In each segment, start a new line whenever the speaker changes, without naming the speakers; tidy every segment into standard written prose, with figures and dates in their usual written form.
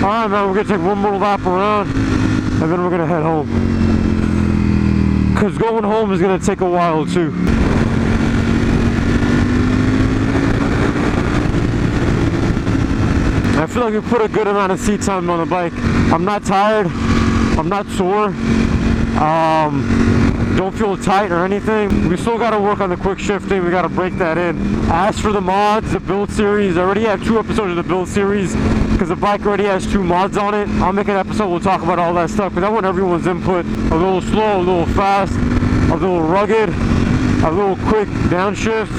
Alright, man, we're gonna take one more lap around, and then we're gonna head home. Because going home is gonna take a while, too. I feel like we put a good amount of seat time on the bike. I'm not tired. I'm not sore. Don't feel tight or anything. We still got to work on the quick shifting. We got to break that in. As for the mods, the build series, I already have 2 episodes of the build series because the bike already has 2 mods on it. I'll make an episode. We'll talk about all that stuff because I want everyone's input. A little slow, a little fast, a little rugged, a little quick downshifts.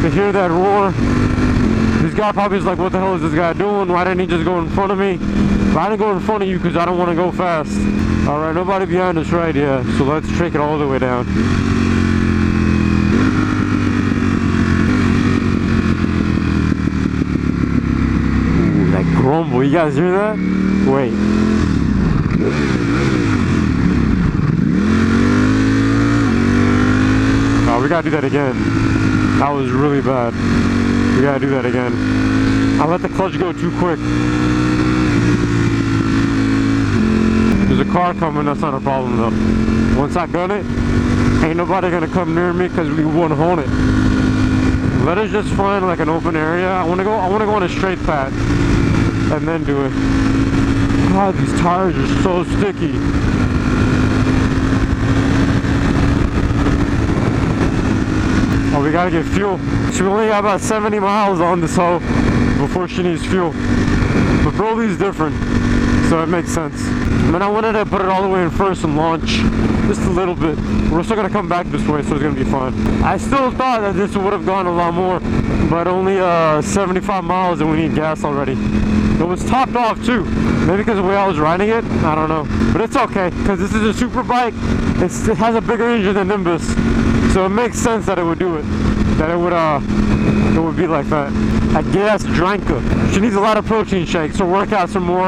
To hear that roar. This guy probably is like, what the hell is this guy doing? Why didn't he just go in front of me? But I didn't go in front of you because I don't want to go fast. Alright, nobody behind us, right? Yeah, so let's take it all the way down. Ooh, that grumble, you guys hear that? Wait. Oh, we gotta do that again. That was really bad. We gotta do that again. I let the clutch go too quick. There's a car coming, that's not a problem though. Once I gun it, ain't nobody gonna come near me because we won't hold it. Let us just find like an open area. I wanna go on a straight path and then do it. God, these tires are so sticky. Oh, we gotta get fuel. She only got about 70 miles on this hoe before she needs fuel. But Broly's different, so it makes sense. I mean, I wanted to put it all the way in first and launch just a little bit. We're still gonna come back this way, so it's gonna be fine. I still thought that this would have gone a lot more, but only 75 miles and we need gas already. It was topped off too. Maybe because of the way I was riding it, I don't know. But it's okay, because this is a super bike. It has a bigger engine than Nimbus. So it makes sense that it would do it. That it would be like that. I guess Dranka. She needs a lot of protein shakes or workouts are more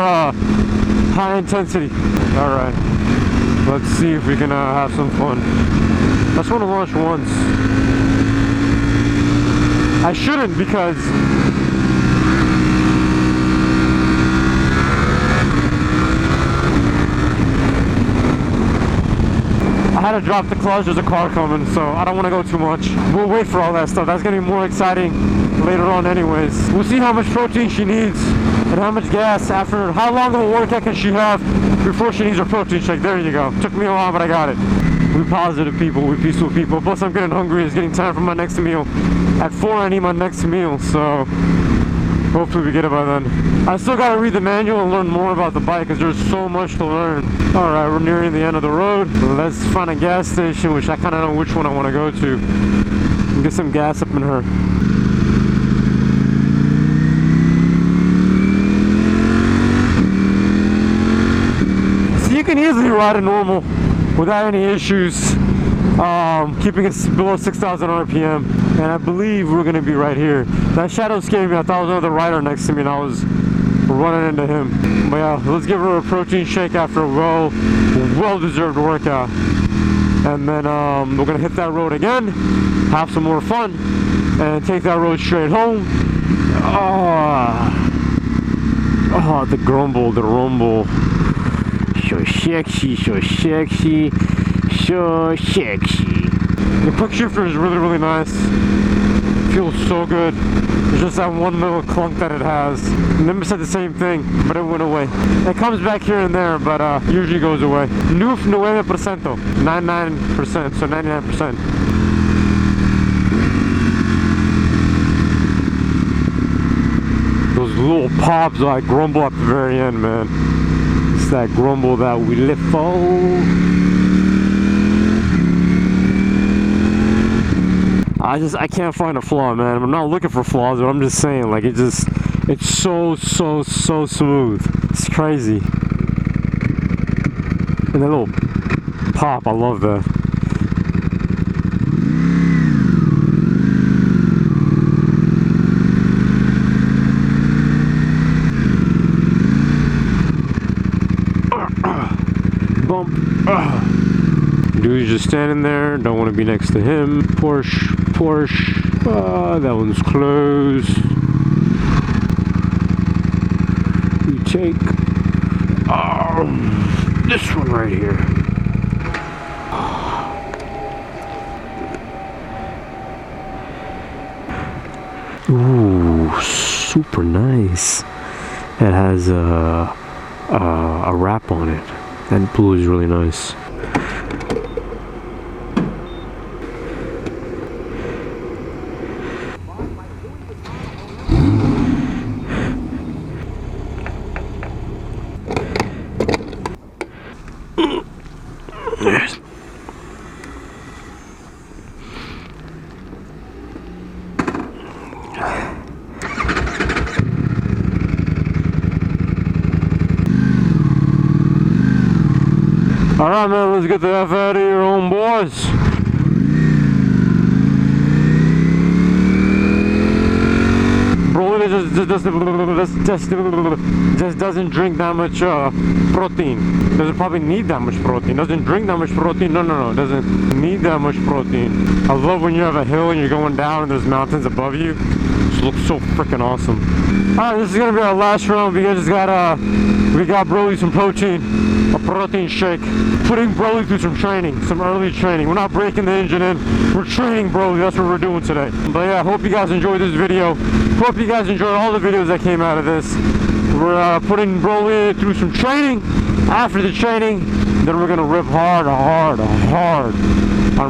high intensity. Alright. Let's see if we can have some fun. I just want to launch once. I shouldn't because I had to drop the clutch, there's a car coming, so I don't want to go too much. We'll wait for all that stuff. That's going to be more exciting later on anyways. We'll see how much protein she needs and how much gas after, how long of a workout can she have before she needs her protein shake. There you go. Took me a while, but I got it. We positive people, we peaceful people. Plus I'm getting hungry, it's getting time for my next meal. At 4 I need my next meal, so hopefully we get it by then. I still gotta read the manual and learn more about the bike because there's so much to learn. Alright, we're nearing the end of the road. Let's find a gas station, which I kinda know which one I wanna go to. And get some gas up in her. So you can easily ride a normal without any issues. Keeping it below 6,000 RPM, and I believe we're gonna be right here. That shadow scared me. I thought it was another rider next to me and I was running into him. But yeah, let's give her a protein shake after a well-deserved workout. And then we're gonna hit that road again, have some more fun, and take that road straight home. Oh, the grumble, the rumble. So sexy, so sexy. So sexy. The quick shifter is really, really nice. Feels so good. It's just that one little clunk that it has. Nimbus said the same thing, but it went away. It comes back here and there, but usually goes away. Noof 9%. 99%, so 99%. Those little pops like grumble at the very end, man. It's that grumble that we live for. I can't find a flaw, man. I'm not looking for flaws, but I'm just saying, like, it's so smooth. It's crazy. And that little pop, I love that. Bump. Dude's just standing there, don't want to be next to him. Porsche. That one's closed. we take this one right here. Ooh, super nice. It has a wrap on it. That blue is really nice. Yes. Alright, man, let's get the F out of here, homeboys. Broly just doesn't drink that much protein. Doesn't probably need that much protein. Doesn't drink that much protein. No. Doesn't need that much protein. I love when you have a hill and you're going down and there's mountains above you. It looks so freaking awesome. Alright, this is gonna be our last round. We got Broly some protein. A protein shake. Putting Broly through some training, some early training. We're not breaking the engine in. We're training Broly. That's what we're doing today. But yeah, I hope you guys enjoyed this video. Hope you guys enjoyed all the videos that came out of this. We're putting Broly through some training. After the training, then we're gonna rip hard on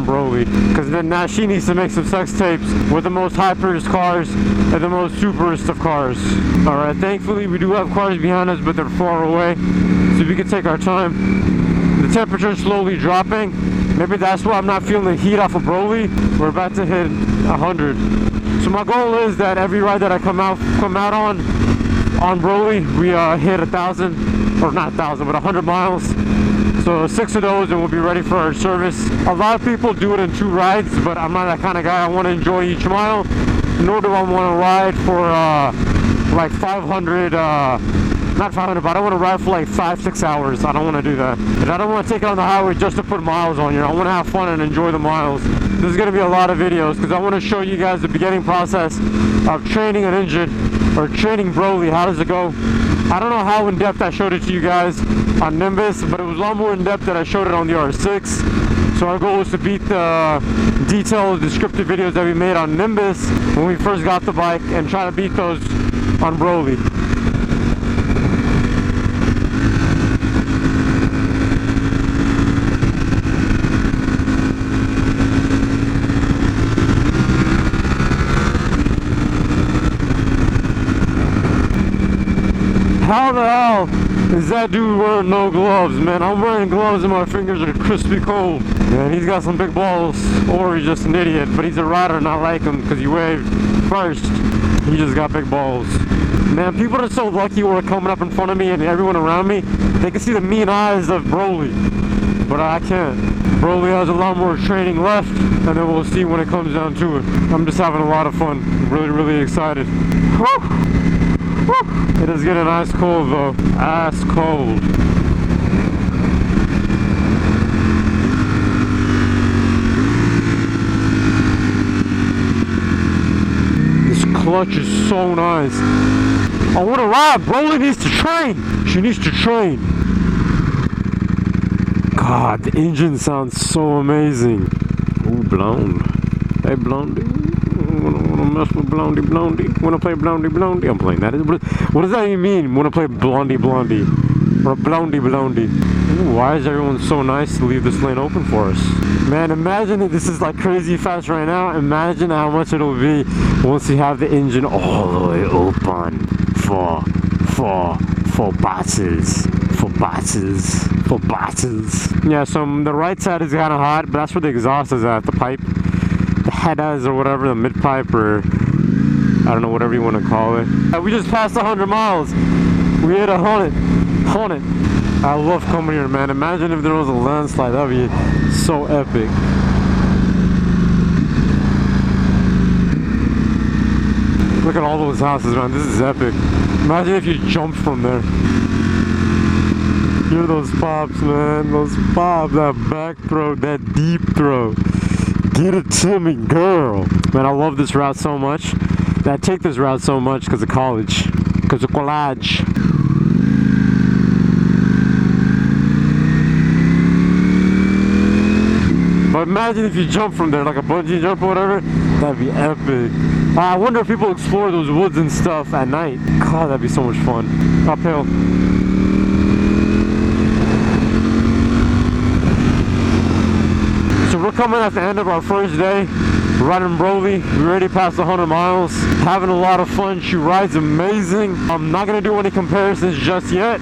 Broly. Because then now she needs to make some sex tapes with the most hyperest cars and the most superest of cars. Alright, thankfully we do have cars behind us, but they're far away. So we can take our time. The temperature is slowly dropping. Maybe that's why I'm not feeling the heat off of Broly. We're about to hit 100. So my goal is that every ride that I come out on Broly, we hit 1,000, or not 1,000, but 100 miles. So 6 of those and we'll be ready for our service. A lot of people do it in 2 rides, but I'm not that kind of guy. I want to enjoy each mile, nor do I want to ride for like 500, not 500, but I don't want to ride for like 5-6 hours. I don't want to do that. And I don't want to take it on the highway just to put miles on you. I want to have fun and enjoy the miles. This is going to be a lot of videos because I want to show you guys the beginning process of training an engine or training Broly. How does it go? I don't know how in depth I showed it to you guys on Nimbus, but it was a lot more in depth than I showed it on the R6. So our goal is to beat the detailed descriptive videos that we made on Nimbus when we first got the bike and try to beat those on Broly. How the hell is that dude wearing no gloves, man? I'm wearing gloves and my fingers are crispy cold. Man, he's got some big balls, or he's just an idiot, but he's a rider and I like him because he waved first. He just got big balls. Man, people are so lucky who are coming up in front of me and everyone around me, they can see the mean eyes of Broly, but I can't. Broly has a lot more training left, and then we'll see when it comes down to it. I'm just having a lot of fun. I'm really excited. Woo! It is getting ice cold though. Ice cold. This clutch is so nice. I want to ride. Broly needs to train. She needs to train. God, the engine sounds so amazing. Ooh, blonde. Hey, blondie. Wanna mess with blondie? Wanna play blondie? I'm playing that. What does that even mean? Wanna play blondie? Or blondie? Ooh, why is everyone so nice to leave this lane open for us? Man, imagine if this is like crazy fast right now. Imagine how much it'll be once you have the engine all the way open for boxes. Yeah, so the right side is kind of hot, but that's where the exhaust is at, the pipe. The head is, or whatever, the mid pipe, or I don't know, whatever you want to call it. We just passed 100 miles. We hit 100. I love coming here, man. Imagine if there was a landslide. That'd be so epic. Look at all those houses, man. This is epic. Imagine if you jumped from there. Hear those pops, man. Those pops. That back throw, that deep throw. Get it to me, girl. Man, I love this route so much. I take this route so much because of college. Because of college. imagine if you jump from there, like a bungee jump or whatever. That'd be epic. I wonder if people explore those woods and stuff at night. God, that'd be so much fun. Uphill. So we're coming at the end of our first day riding Broly. We already passed 100 miles. Having a lot of fun. She rides amazing. I'm not going to do any comparisons just yet,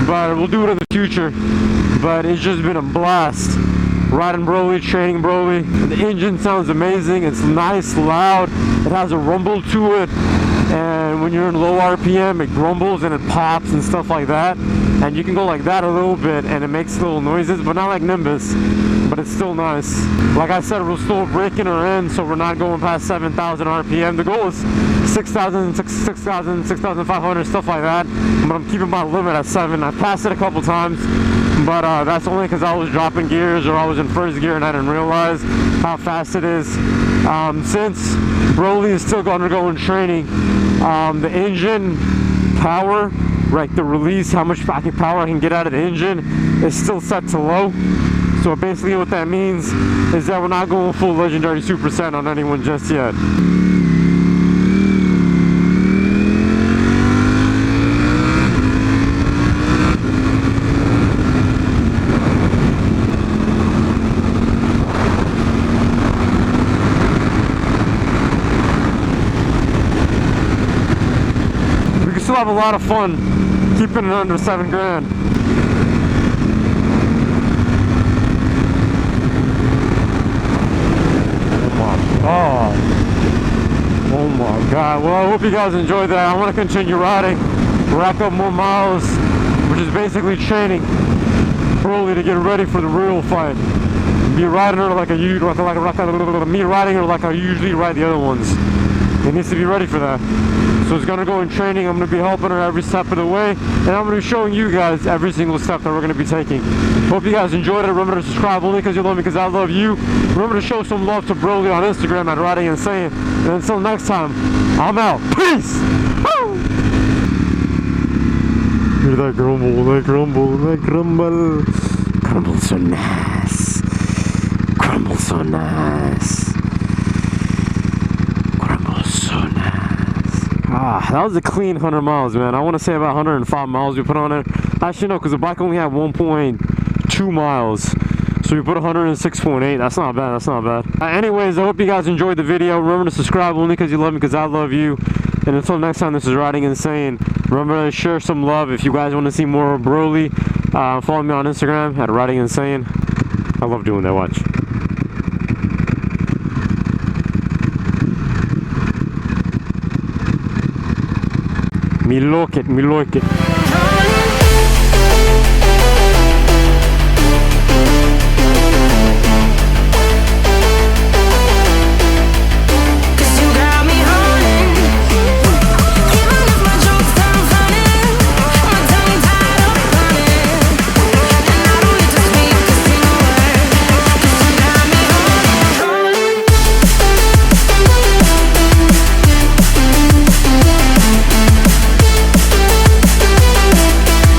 but we'll do it in the future. But it's just been a blast. Riding Broly, training Broly. The engine sounds amazing. It's nice, loud. It has a rumble to it. And when you're in low RPM, it grumbles and it pops and stuff like that. And you can go like that a little bit and it makes little noises, but not like Nimbus. But it's still nice. Like I said, we're still breaking her in, so we're not going past 7,000 RPM. The goal is 6,000, 6,000, 6,500, stuff like that. But I'm keeping my limit at 7. I passed it a couple times, but that's only because I was dropping gears or I was in first gear and I didn't realize how fast it is. Since Broly is still undergoing training, the engine power, like the release, how much power I can get out of the engine, is still set to low. So basically what that means is that we're not going full Legendary Super Saiyan on anyone just yet. We can still have a lot of fun keeping it under 7 grand. Oh my god. Well, I hope you guys enjoyed that. I want to continue riding, rack up more miles, which is basically training Broly to get ready for the real fight. Be riding her like me riding her like I usually ride the other ones. It needs to be ready for that. So it's gonna go in training. I'm gonna be helping her every step of the way, and I'm gonna be showing you guys every single step that we're gonna be taking. Hope you guys enjoyed it. Remember to subscribe only because you love me, because I love you. Remember to show some love to Broly on Instagram at Riding Insane. And until next time, I'm out. Peace. Woo! Hear that grumble, that grumble, that grumble. Grumble so nice. Grumble so nice. That was a clean 100 miles, man. I want to say about 105 miles we put on it. Actually, no, because the bike only had 1.2 miles. So we put 106.8. That's not bad. That's not bad. Anyways, I hope you guys enjoyed the video. Remember to subscribe only because you love me, because I love you. And until next time, this is Riding Insane. Remember to share some love. If you guys want to see more of Broly, follow me on Instagram at Riding Insane. I love doing that. Watch. Me like it, me like it.